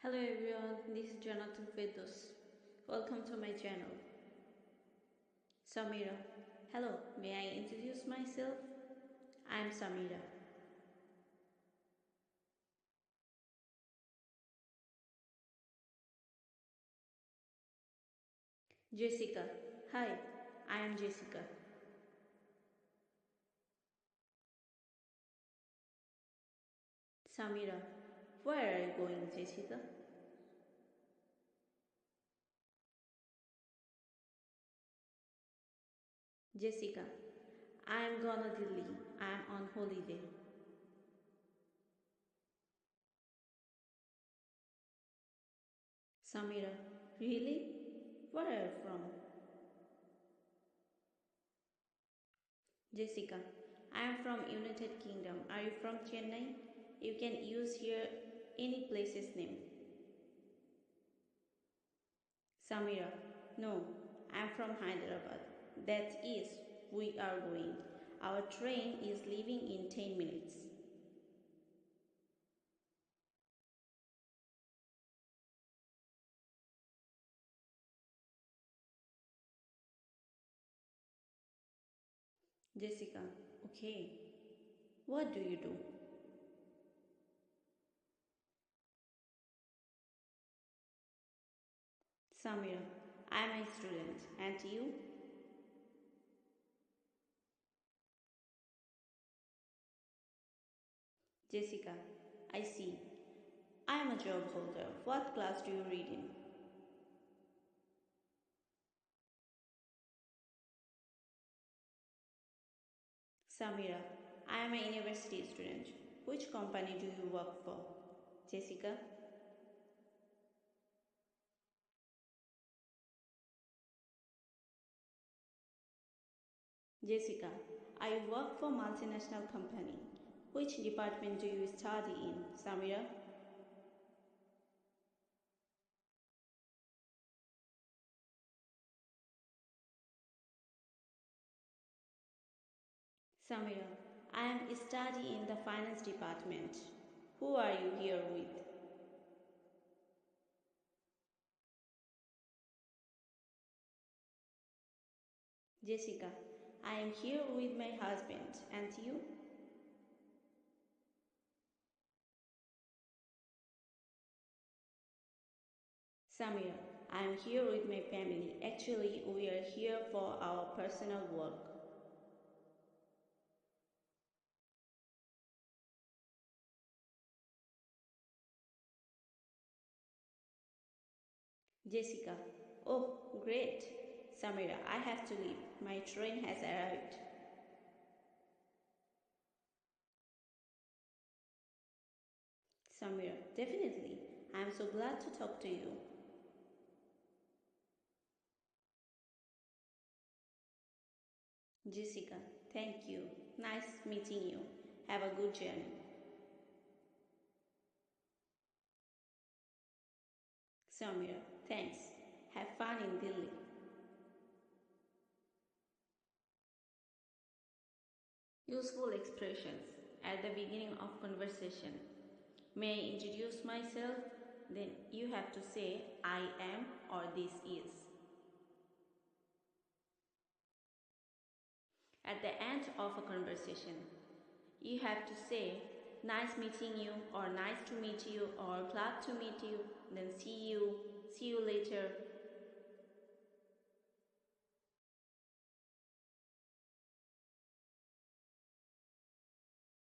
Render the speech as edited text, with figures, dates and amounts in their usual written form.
Hello everyone, this is Jonathan Fedos. Welcome to my channel. Samira. Hello, may I introduce myself? I am Samira. Jessica. Hi, I am Jessica. Samira. Where are you going, Jessica? Jessica. I am gonna Delhi. I am on holiday. Samira. Really? Where are you from? Jessica. I am from United Kingdom. Are you from Chennai? You can use here any place's name. Samira. No, I am from Hyderabad. That is, we are going. Our train is leaving in 10 minutes. Jessica. Okay. What do you do? Samira. I am a student. And you? Jessica. I see. I am a job holder. What class do you read in? Samira. I am a university student. Which company do you work for? Jessica. Jessica. I work for multinational company. Which department do you study in? Samira. Samira. I am studying in the finance department. Who are you here with? Jessica. I am here with my husband. And you? Samira. I am here with my family. Actually, we are here for our personal work. Jessica. Oh, great. Samira, I have to leave. My train has arrived. Samira, definitely. I am so glad to talk to you. Jessica, thank you. Nice meeting you. Have a good journey. Samira, thanks. Have fun in Delhi. Useful expressions at the beginning of conversation. May I introduce myself? Then you have to say I am or this is. At the end of a conversation, you have to say nice meeting you or nice to meet you or glad to meet you, then see you later,